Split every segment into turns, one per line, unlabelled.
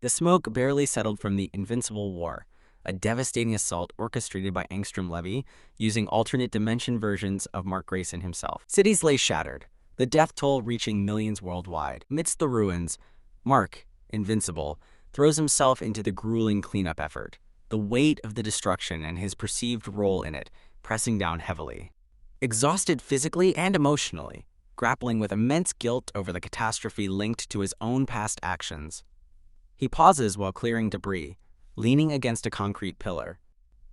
The smoke barely settled from the Invincible War, a devastating assault orchestrated by Angstrom Levy using alternate dimension versions of Mark Grayson himself. Cities lay shattered, the death toll reaching millions worldwide. Amidst the ruins, Mark, Invincible, throws himself into the grueling cleanup effort, the weight of the destruction and his perceived role in it pressing down heavily. Exhausted physically and emotionally, grappling with immense guilt over the catastrophe linked to his own past actions, he pauses while clearing debris, leaning against a concrete pillar.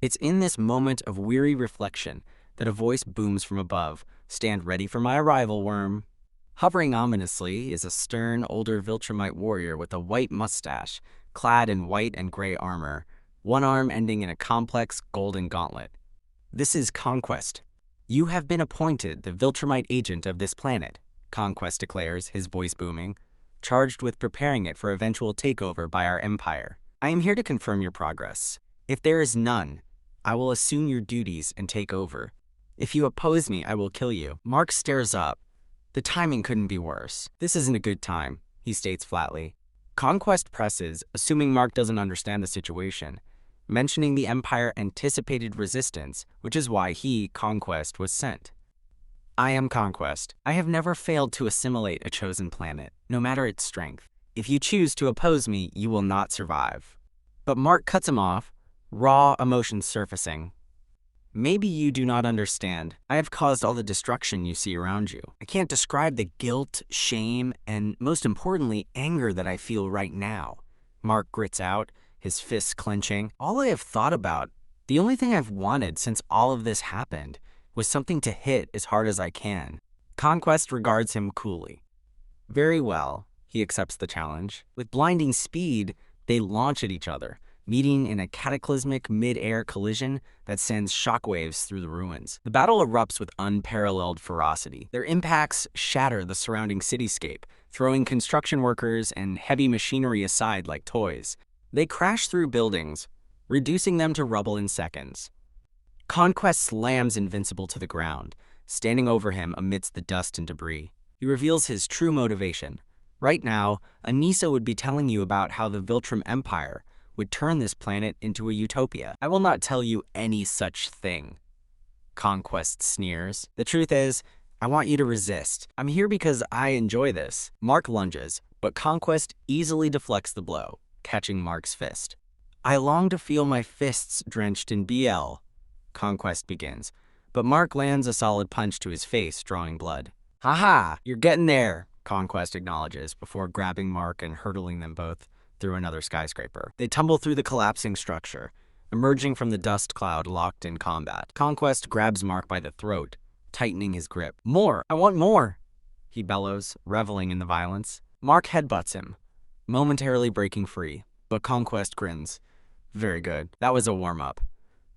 It's in this moment of weary reflection that a voice booms from above, "Stand ready for my arrival, worm." Hovering ominously is a stern, older Viltrumite warrior with a white mustache, clad in white and gray armor, one arm ending in a complex golden gauntlet. "This is Conquest. You have been appointed the Viltrumite agent of this planet," Conquest declares, his voice booming, "charged with preparing it for eventual takeover by our empire. I am here to confirm your progress. If there is none, I will assume your duties and take over. If you oppose me, I will kill you." Mark stares up. The timing couldn't be worse. "This isn't a good time," he states flatly. Conquest presses, assuming Mark doesn't understand the situation, mentioning the Empire anticipated resistance, which is why he, Conquest, was sent. "I am Conquest. I have never failed to assimilate a chosen planet, no matter its strength. If you choose to oppose me, you will not survive." But Mark cuts him off, raw emotions surfacing. "Maybe you do not understand. I have caused all the destruction you see around you. I can't describe the guilt, shame, and most importantly, anger that I feel right now." Mark grits out, his fists clenching. "All I have thought about, the only thing I've wanted since all of this happened, was something to hit as hard as I can." Conquest regards him coolly. "Very well," he accepts the challenge. With blinding speed, they launch at each other, meeting in a cataclysmic mid-air collision that sends shockwaves through the ruins. The battle erupts with unparalleled ferocity. Their impacts shatter the surrounding cityscape, throwing construction workers and heavy machinery aside like toys. They crash through buildings, reducing them to rubble in seconds. Conquest slams Invincible to the ground, standing over him amidst the dust and debris. He reveals his true motivation. Right now, Anissa would be telling you about how the Viltrum Empire would turn this planet into a utopia. "I will not tell you any such thing," Conquest sneers. "The truth is, I want you to resist. I'm here because I enjoy this." Mark lunges, but Conquest easily deflects the blow, catching Mark's fist. "I long to feel my fists drenched in BL," Conquest begins, but Mark lands a solid punch to his face, drawing blood. "Haha, you're getting there," Conquest acknowledges before grabbing Mark and hurtling them both through another skyscraper. They tumble through the collapsing structure, emerging from the dust cloud locked in combat. Conquest grabs Mark by the throat, tightening his grip. "More! I want more!" he bellows, reveling in the violence. Mark headbutts him, momentarily breaking free, but Conquest grins. "Very good. That was a warm-up."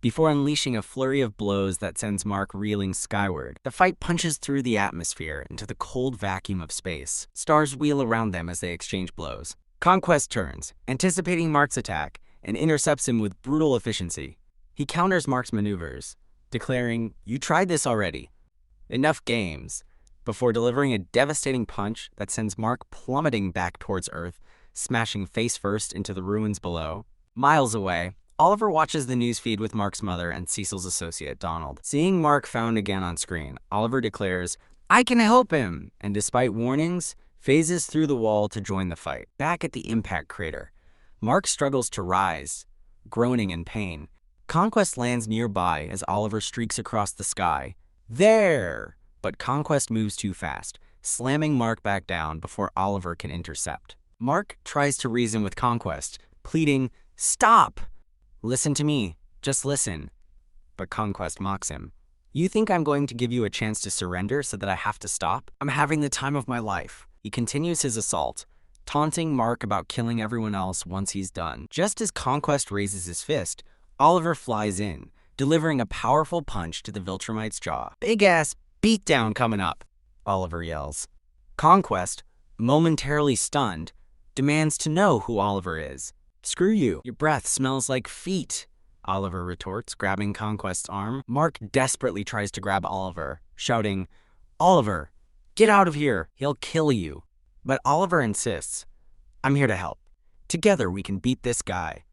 Before unleashing a flurry of blows that sends Mark reeling skyward, the fight punches through the atmosphere into the cold vacuum of space. Stars wheel around them as they exchange blows. Conquest turns, anticipating Mark's attack, and intercepts him with brutal efficiency. He counters Mark's maneuvers, declaring, "You tried this already. Enough games," before delivering a devastating punch that sends Mark plummeting back towards Earth, smashing face first into the ruins below. Miles away, Oliver watches the newsfeed with Mark's mother and Cecil's associate, Donald. Seeing Mark found again on screen, Oliver declares, "I can help him," and despite warnings, phases through the wall to join the fight. Back at the impact crater, Mark struggles to rise, groaning in pain. Conquest lands nearby as Oliver streaks across the sky. "There!" But Conquest moves too fast, slamming Mark back down before Oliver can intercept. Mark tries to reason with Conquest, pleading, "Stop! Listen to me. Just listen." But Conquest mocks him. "You think I'm going to give you a chance to surrender so that I have to stop? I'm having the time of my life." He continues his assault, taunting Mark about killing everyone else once he's done. Just as Conquest raises his fist, Oliver flies in, delivering a powerful punch to the Viltrumite's jaw. "Big-ass beatdown coming up," Oliver yells. Conquest, momentarily stunned, demands to know who Oliver is. "Screw you. Your breath smells like feet," Oliver retorts, grabbing Conquest's arm. Mark desperately tries to grab Oliver, shouting, "Oliver, get out of here. He'll kill you." But Oliver insists, "I'm here to help. Together we can beat this guy.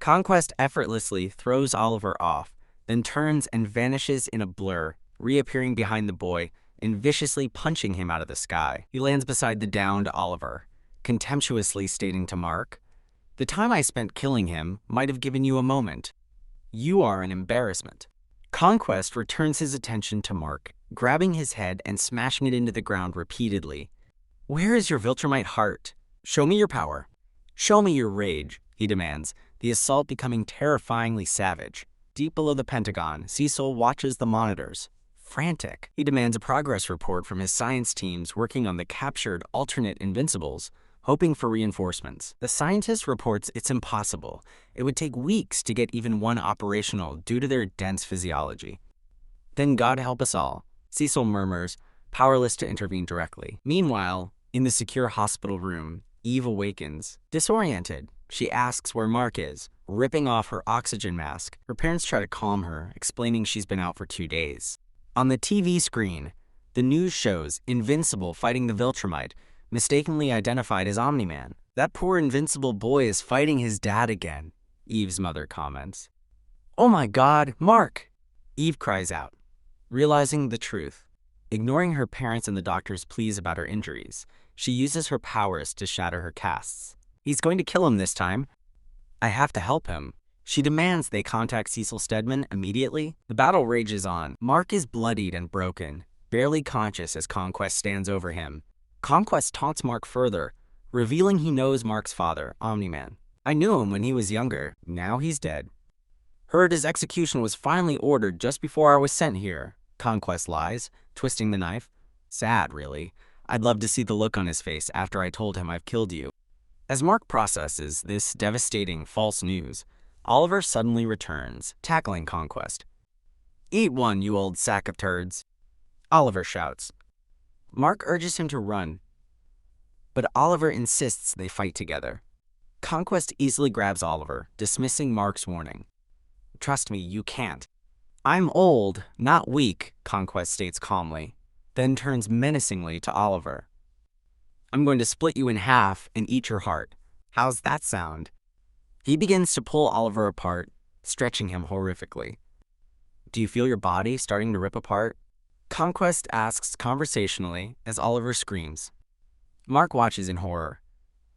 Conquest effortlessly throws Oliver off, then turns and vanishes in a blur, reappearing behind the boy and viciously punching him out of the sky. He lands beside the downed Oliver, contemptuously stating to Mark, "The time I spent killing him might have given you a moment. You are an embarrassment." Conquest returns his attention to Mark, grabbing his head and smashing it into the ground repeatedly. "Where is your Viltrumite heart? Show me your power. Show me your rage," he demands, the assault becoming terrifyingly savage. Deep below the Pentagon, Cecil watches the monitors. Frantic, he demands a progress report from his science teams working on the captured alternate Invincibles, hoping for reinforcements. The scientist reports it's impossible. It would take weeks to get even one operational due to their dense physiology. "Then God help us all," Cecil murmurs, powerless to intervene directly. Meanwhile, in the secure hospital room, Eve awakens. Disoriented, she asks where Mark is, ripping off her oxygen mask. Her parents try to calm her, explaining she's been out for 2 days. On the TV screen, the news shows Invincible fighting the Viltrumite, mistakenly identified as Omni-Man. "That poor Invincible boy is fighting his dad again," Eve's mother comments. "Oh my God, Mark!" Eve cries out, realizing the truth. Ignoring her parents and the doctor's pleas about her injuries, she uses her powers to shatter her casts. "He's going to kill him this time. I have to help him." She demands they contact Cecil Stedman immediately. The battle rages on. Mark is bloodied and broken, barely conscious as Conquest stands over him. Conquest taunts Mark further, revealing he knows Mark's father, Omni-Man. "I knew him when he was younger. Now he's dead. Heard his execution was finally ordered just before I was sent here," Conquest lies, twisting the knife. "Sad, really. I'd love to see the look on his face after I told him I've killed you." As Mark processes this devastating false news, Oliver suddenly returns, tackling Conquest. "Eat one, you old sack of turds," Oliver shouts. Mark urges him to run, but Oliver insists they fight together. Conquest easily grabs Oliver, dismissing Mark's warning. "Trust me, you can't." "I'm old, not weak," Conquest states calmly, then turns menacingly to Oliver. "I'm going to split you in half and eat your heart. How's that sound?" He begins to pull Oliver apart, stretching him horrifically. "Do you feel your body starting to rip apart?" Conquest asks conversationally as Oliver screams. Mark watches in horror,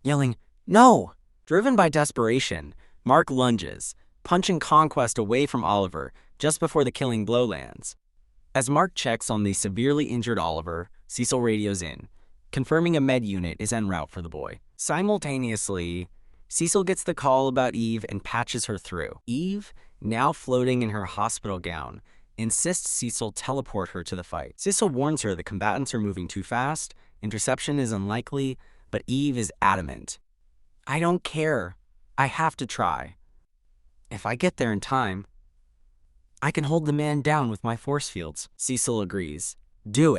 yelling, "No!" Driven by desperation, Mark lunges, punching Conquest away from Oliver just before the killing blow lands. As Mark checks on the severely injured Oliver, Cecil radios in, confirming a med unit is en route for the boy. Simultaneously, Cecil gets the call about Eve and patches her through. Eve, now floating in her hospital gown, insists Cecil teleport her to the fight. Cecil warns her the combatants are moving too fast, interception is unlikely, but Eve is adamant. "I don't care. I have to try. If I get there in time, I can hold the man down with my force fields." Cecil agrees. "Do it."